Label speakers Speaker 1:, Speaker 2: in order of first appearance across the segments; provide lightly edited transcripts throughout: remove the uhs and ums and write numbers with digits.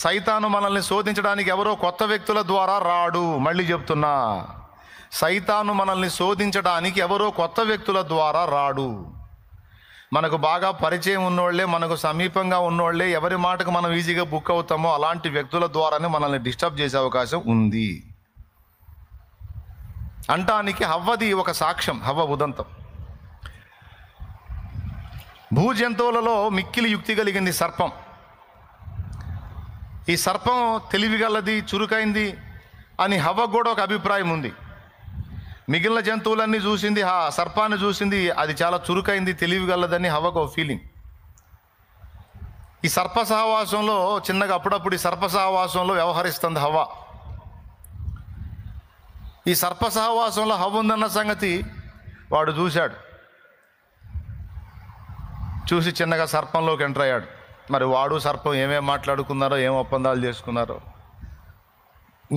Speaker 1: సైతాను మనల్ని శోధించడానికి ఎవరో కొత్త వ్యక్తుల ద్వారా రాడు. మళ్ళీ చెప్తున్నా, సైతాను మనల్ని శోధించడానికి ఎవరో కొత్త వ్యక్తుల ద్వారా రాడు. మనకు బాగా పరిచయం ఉన్నోళ్లే, మనకు సమీపంగా ఉన్నోళ్లే, ఎవరి మాటకు మనం ఈజీగా బుక్ అవుతామో అలాంటి వ్యక్తుల ద్వారానే మనల్ని డిస్టర్బ్ చేసే అవకాశం ఉంది అంటానికి హవ్వది ఒక సాక్ష్యం. హవ్వ ఉదంతం. భూజంతువులలో మిక్కిలి యుక్తి కలిగింది సర్పం. ఈ సర్పం తెలివిగలది, చురుకైంది అని హవ్వకు కూడా ఒక అభిప్రాయం ఉంది. మిగిలిన జంతువులన్నీ చూసింది, సర్పాన్ని చూసింది, అది చాలా చురుకైంది, తెలివిగలదని హవ్వకు ఒక ఫీలింగ్. ఈ సర్ప సహవాసంలో చిన్నగా అప్పుడప్పుడు ఈ సర్ప సహవాసంలో వ్యవహరిస్తుంది హవ్వ. ఈ సర్ప సహవాసంలో హవ్వ ఉందన్న సంగతి వాడు చూశాడు. చూసి చిన్నగా సర్పంలోకి ఎంటర్ అయ్యాడు. మరి వాడు సర్పం ఏమేమి మాట్లాడుకున్నారో, ఏం ఒప్పందాలు చేసుకున్నారో,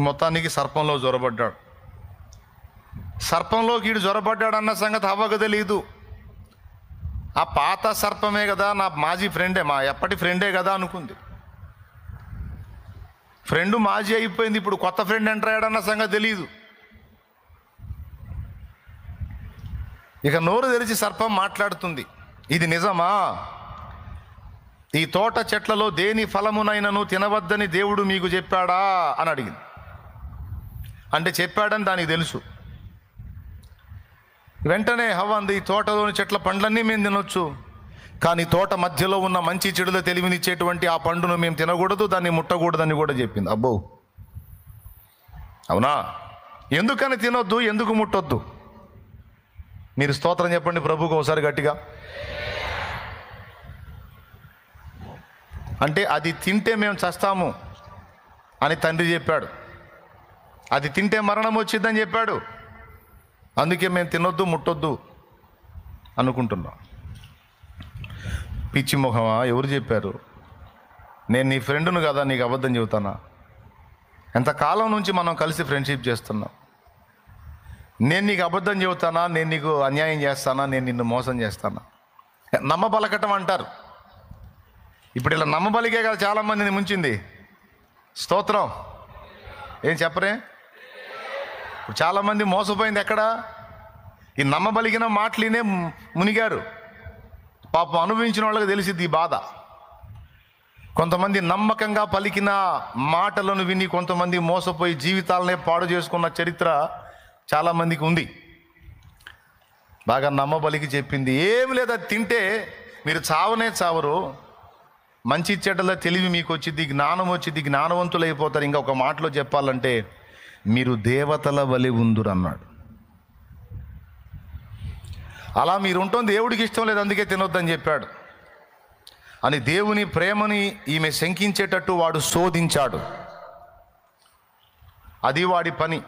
Speaker 1: మొత్తానికి సర్పంలో జొరబడ్డాడు. సర్పంలోకి ఈడు జొరబడ్డాడన్న సంగతి హవ్వకు తెలియదు. ఆ పాత సర్పమే కదా, నా మాజీ ఫ్రెండే, మా ఎప్పటి ఫ్రెండే కదా అనుకుంది. ఫ్రెండ్ మాజీ అయిపోయింది, ఇప్పుడు కొత్త ఫ్రెండ్ ఎంటర్ అయ్యాడన్న సంగతి తెలియదు. ఇక నోరు తెరిచి సర్పం మాట్లాడుతుంది. ఇది నిజమా? ఈ తోట చెట్లలో దేని ఫలమునైనను తినవద్దని దేవుడు మీకు చెప్పాడా అని అడిగింది. అంటే చెప్పాడని దానికి తెలుసు. వెంటనే హవ్వ అంది, ఈ తోటలోని చెట్ల పండ్లన్నీ మేము తినొచ్చు, కానీ తోట మధ్యలో ఉన్న మంచి చెడుల తెలివినిచ్చేటువంటి ఆ పండును మేము తినకూడదు, దాన్ని ముట్టకూడదని కూడా చెప్పింది. అబ్బో, అవునా? ఎందుకని తినొద్దు, ఎందుకు ముట్టొద్దు? మీరు స్తోత్రం చెప్పండి ప్రభువుకు ఒకసారి గట్టిగా. అంటే అది తింటే మేము చస్తాము అని తండ్రి చెప్పాడు. అది తింటే మరణం వచ్చిందని చెప్పాడు. అందుకే మేము తినొద్దు, ముట్టొద్దు అనుకుంటున్నాం. పిచ్చి మొహమా, ఎవరు చెప్పారు? నేను నీ ఫ్రెండ్ను కదా, నీకు అబద్ధం చెబుతానా? ఎంతకాలం నుంచి మనం కలిసి ఫ్రెండ్షిప్ చేస్తున్నాం. నేను నీకు అబద్ధం చెబుతానా? నేను నీకు అన్యాయం చేస్తానా? నేను నిన్ను మోసం చేస్తానా? నమ్మబలకటం అంటారు. ఇప్పుడు ఇలా నమ్మబలిగే కదా చాలామందిని ముంచింది. స్తోత్రం. ఏం చెప్పరే? ఇప్పుడు చాలామంది మోసపోయింది ఎక్కడ? ఈ నమ్మబలిగిన మాటలినే మునిగారు. పాపం అనుభవించిన వాళ్ళకి తెలిసిద్ది ఈ బాధ. కొంతమంది నమ్మకంగా పలికిన మాటలను విని కొంతమంది మోసపోయి జీవితాలనే పాడు చేసుకున్న చరిత్ర చాలామందికి ఉంది. బాగా నమ్మబలికి చెప్పింది, ఏమి లేదు, అది తింటే మీరు చావనే చావరు, మంచి చెడ్డల తెలివి మీకు వచ్చింది, జ్ఞానం వచ్చింది, జ్ఞానవంతులు అయిపోతారు. ఇంకా ఒక మాటలో చెప్పాలంటే మీరు దేవతల వలె ఉందురు అన్నాడు. అలా మీరు ఉంటుంది దేవుడికి ఇష్టం లేదు, అందుకే తినొద్దని చెప్పాడు అని దేవుని ప్రేమని ఈమె శంకించేటట్టు వాడు శోధించాడు. అది వాడి పని.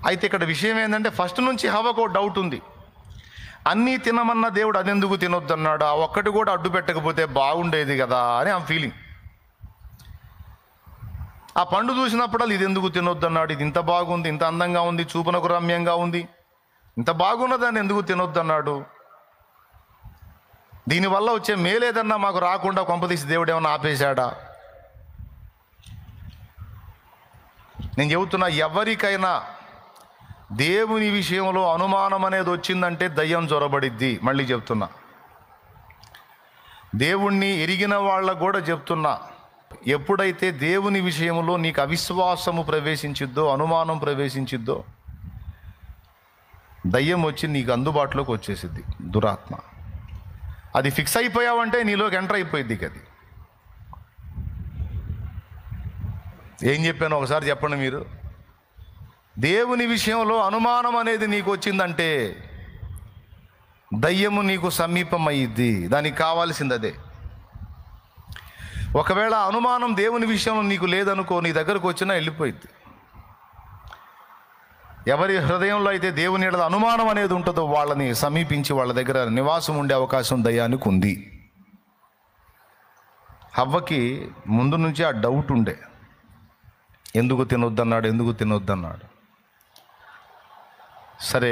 Speaker 1: అయితే ఇక్కడ విషయం ఏంటంటే ఫస్ట్ నుంచి హవ్వకు డౌట్ ఉంది. అన్నీ తినమన్న దేవుడు అదెందుకు తినొద్దన్నాడు? ఆ ఒక్కటి కూడా అడ్డు పెట్టకపోతే బాగుండేది కదా అని ఆ ఫీలింగ్. ఆ పండు చూసినప్పుడు ఇది ఎందుకు తినొద్దన్నాడు? ఇది ఇంత బాగుంది, ఇంత అందంగా ఉంది, చూపునకు రమ్యంగా ఉంది, ఇంత బాగున్నదాన్ని ఎందుకు తినొద్దన్నాడు? దీనివల్ల వచ్చే మేలేదన్నా మాకు రాకుండా కొంపదీసి దేవుడు ఏమన్నా ఆపేశాడా? నేను చెబుతున్నా, ఎవరికైనా దేవుని విషయంలో అనుమానం అనేది వచ్చిందంటే దయ్యం చొరబడిద్ది. మళ్ళీ చెప్తున్నా, దేవుణ్ణి ఎరిగిన వాళ్ళకు కూడా చెప్తున్నా, ఎప్పుడైతే దేవుని విషయంలో నీకు అవిశ్వాసము ప్రవేశించిద్దో, అనుమానం ప్రవేశించిద్దో, దయ్యం వచ్చి నీకు అందుబాటులోకి వచ్చేసిద్ది, దురాత్మ. అది ఫిక్స్ అయిపోయావంటే నీలోకి ఎంటర్ అయిపోయిద్ది. అది ఏం చెప్పాను ఒకసారి చెప్పండి మీరు. దేవుని విషయంలో అనుమానం అనేది నీకు వచ్చిందంటే దయ్యము నీకు సమీపం అయ్యిద్ది. దానికి కావాల్సింది అదే. ఒకవేళ అనుమానం దేవుని విషయంలో నీకు లేదనుకో, నీ దగ్గరకు వచ్చినా వెళ్ళిపోయిద్ది. ఎవరి హృదయంలో అయితే దేవుని ఎడల అనుమానం అనేది ఉంటుందో వాళ్ళని సమీపించి వాళ్ళ దగ్గర నివాసం ఉండే అవకాశం దయ్యానికి ఉంది. హవ్వకి ముందు నుంచి ఆ డౌట్ ఉండే, ఎందుకు తినొద్దన్నాడు, ఎందుకు తినొద్దన్నాడు. సరే,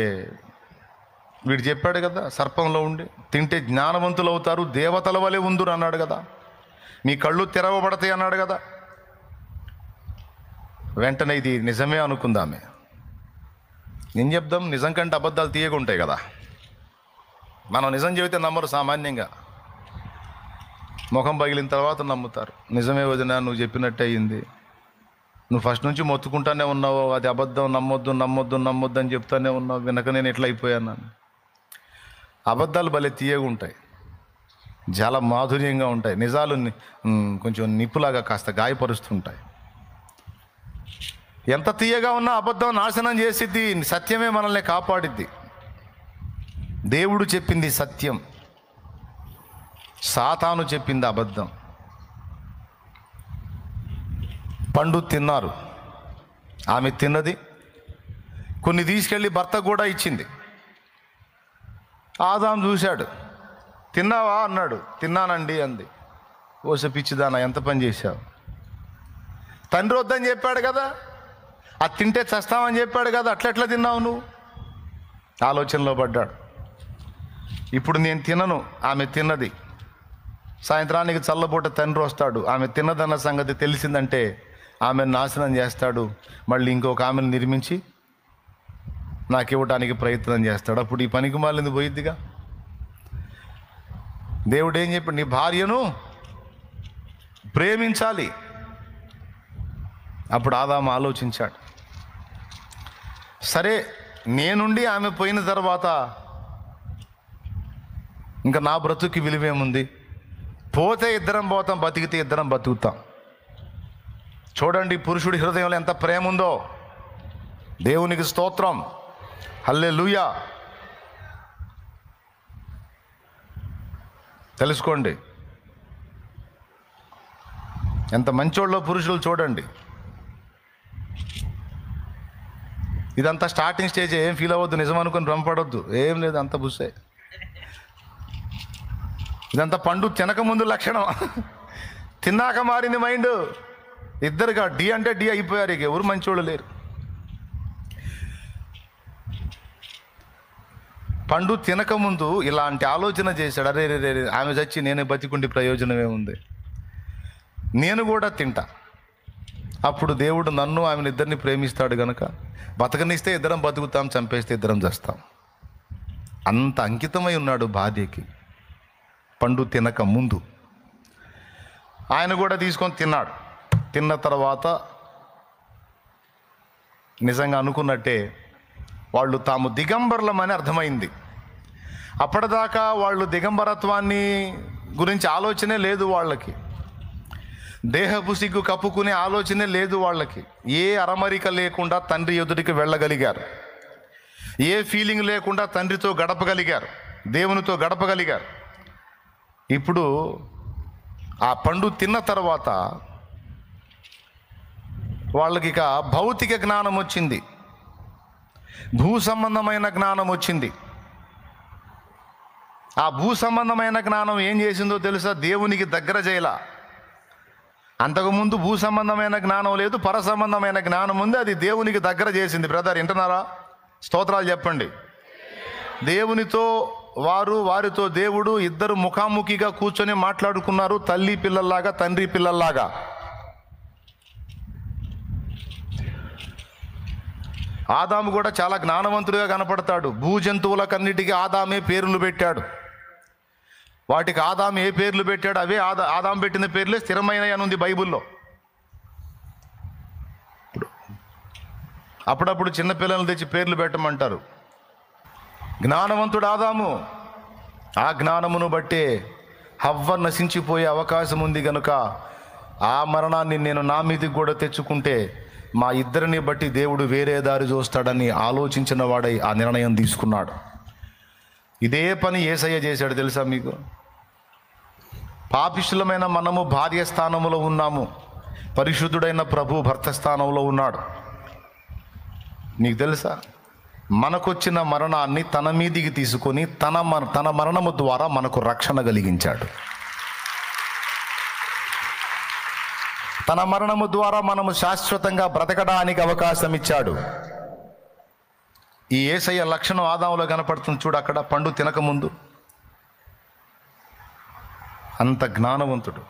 Speaker 1: వీడు చెప్పాడు కదా, సర్పంలో ఉండి తింటే జ్ఞానవంతులు అవుతారు, దేవతల వలె ఉందురు అన్నాడు కదా. మీ కళ్ళు తెరవబడతాయి అన్నాడు కదా. వెంటనే ఇది నిజమే అనుకుందామే. ఏం చెప్దాం, నిజం కంటే అబద్ధాలు తీయగుంటాయి కదా. మనం నిజం చెబితే నమ్మరు సామాన్యంగా, ముఖం పగిలిన తర్వాత నమ్ముతారు. నిజమే వదినా, నువ్వు చెప్పినట్టు అయ్యింది, నువ్వు ఫస్ట్ నుంచి మొత్తుకుంటానే ఉన్నావు, అది అబద్ధం, నమ్మొద్దు నమ్మొద్దు నమ్మొద్దు అని చెప్తానే ఉన్నావు, వినక నేను ఎట్లా అయిపోయాను. అబద్ధాలు భలే తీయగుంటాయి, చాలా మాధుర్యంగా ఉంటాయి. నిజాలు కొంచెం నిప్పులాగా కాస్త గాయపరుస్తుంటాయి. ఎంత తీయగా ఉన్నా అబద్ధం నాశనం చేసిద్ది, సత్యమే మనల్ని కాపాడిద్ది. దేవుడు చెప్పింది సత్యం, సాతాను చెప్పింది అబద్ధం. పండు తిన్నారు, ఆమె తిన్నది, కొన్ని తీసుకెళ్ళి భర్త కూడా ఇచ్చింది. ఆదాం చూశాడు, తిన్నావా అన్నాడు. తిన్నానండి అంది. ఓస పిచ్చిదానా, ఎంత పని చేశావు? తండ్రి వద్దని చెప్పాడు కదా, అది తింటే చస్తామని చెప్పాడు కదా, అట్లెట్లా తిన్నావు నువ్వు? ఆలోచనలో పడ్డాడు. ఇప్పుడు నేను తినను, ఆమె తిన్నది. సాయంత్రానికి చల్లబూట తండ్రి వస్తాడు, ఆమె తిన్నదన్న సంగతి తెలిసిందంటే ఆమెను నాశనం చేస్తాడు. మళ్ళీ ఇంకొక ఆమెను నిర్మించి నాకు ఇవ్వడానికి ప్రయత్నం చేస్తాడు. అప్పుడు ఈ పనికి మాలింది పోయిద్దిగా. దేవుడు ఏం చెప్పాడు? నీ భార్యను ప్రేమించాలి. అప్పుడు ఆదాము ఆలోచించాడు, సరే నేనుండి ఆమె పోయిన తర్వాత ఇంకా నా బ్రతుకి విలువేముంది? పోతే ఇద్దరం పోతాం, బతికితే ఇద్దరం బతుకుతాం. చూడండి పురుషుడి హృదయంలో ఎంత ప్రేమ ఉందో. దేవునికి స్తోత్రం, హల్లెలూయా. తెలుసుకోండి ఎంత మంచోళ్ళో పురుషులు చూడండి. ఇదంతా స్టార్టింగ్ స్టేజ్, ఏం ఫీల్ అవ్వద్దు, నిజం అనుకుని భ్రమపడొద్దు, ఏం లేదు, అంత బుస్సే. ఇదంతా పండు తినక ముందు లక్షణం, తిన్నాక మారింది మైండ్. ఇద్దరుగా డి అంటే డి అయిపోయారు, ఇక ఎవరు మంచోళ్ళు లేరు. పండు తినకముందు ఇలాంటి ఆలోచన చేశాడు, అరే రే రే ఆమె చచ్చి నేను బతికుండి ప్రయోజనమే ఉంది, నేను కూడా తింటా. అప్పుడు దేవుడు నన్ను ఆమెను ఇద్దరిని ప్రేమిస్తాడు కనుక బతకనిస్తే ఇద్దరం బతుకుతాం, చంపేస్తే ఇద్దరం చేస్తాం. అంత అంకితమై ఉన్నాడు భార్యకి పండు తినక ముందు. ఆయన కూడా తీసుకొని తిన్నాడు. తిన్న తర్వాత నిజంగా అనుకున్నట్టే వాళ్ళు తాము దిగంబరులమని అర్థమైంది. అప్పటిదాకా వాళ్ళు దిగంబరత్వాన్ని గురించి ఆలోచనే లేదు వాళ్ళకి, దేహపు సిగ్గు కప్పుకునే ఆలోచనే లేదు వాళ్ళకి. ఏ అరమరిక లేకుండా తండ్రి ఎదుటికి వెళ్ళగలిగారు, ఏ ఫీలింగ్ లేకుండా తండ్రితో గడపగలిగారు, దేవునితో గడపగలిగారు. ఇప్పుడు ఆ పండు తిన్న తర్వాత వాళ్ళకి ఇక భౌతిక జ్ఞానం వచ్చింది, భూ సంబంధమైన జ్ఞానం వచ్చింది. ఆ భూ సంబంధమైన జ్ఞానం ఏం చేసిందో తెలుసా? దేవునికి దగ్గర చేయలా. అంతకుముందు భూ సంబంధమైన జ్ఞానం లేదు, పర సంబంధమైన జ్ఞానం ఉంది, అది దేవునికి దగ్గర చేసింది. బ్రదర్ వింటున్నారా? స్తోత్రాలు చెప్పండి. దేవునితో వారు, వారితో దేవుడు ఇద్దరు ముఖాముఖిగా కూర్చొని మాట్లాడుకున్నారు, తల్లి పిల్లల్లాగా, తండ్రి పిల్లల్లాగా. ఆదాము కూడా చాలా జ్ఞానవంతుడిగా కనపడతాడు. భూ జంతువులకన్నిటికీ ఆదామే పేర్లు పెట్టాడు. వాటికి ఆదాము ఏ పేర్లు పెట్టాడు అవే ఆదాము పెట్టిన పేర్లే స్థిరమైనవి అని ఉంది బైబిల్లో. అప్పుడప్పుడు చిన్నపిల్లలు తెచ్చి పేర్లు పెట్టమంటారు. జ్ఞానవంతుడు ఆదాము. ఆ జ్ఞానమును బట్టే హవ్వ నశించిపోయే అవకాశం ఉంది కనుక ఆ మరణాన్ని నేను నా మీదకి కూడా తెచ్చుకుంటే మా ఇద్దరిని బట్టి దేవుడు వేరే దారి చూస్తాడని ఆలోచించిన వాడై ఆ నిర్ణయం తీసుకున్నాడు. ఇదే పని యేసయ్య చేశాడు తెలుసా మీకు? పాపిష్టులమైన మనము భార్య స్థానంలో ఉన్నాము, పరిశుద్ధుడైన ప్రభు భర్త స్థానంలో ఉన్నాడు. నీకు తెలుసా? మనకొచ్చిన మరణాన్ని తన మీదికి తీసుకొని తన మరణము ద్వారా మనకు రక్షణ కలిగించాడు. తన మరణము ద్వారా మనము శాశ్వతంగా బ్రతకడానికి అవకాశం ఇచ్చాడు. ఈ యేసయ్య లక్షణం ఆదాములో కనపడుతుంది చూడు, అక్కడ పండు తినకముందు. అంత జ్ఞానవంతుడు.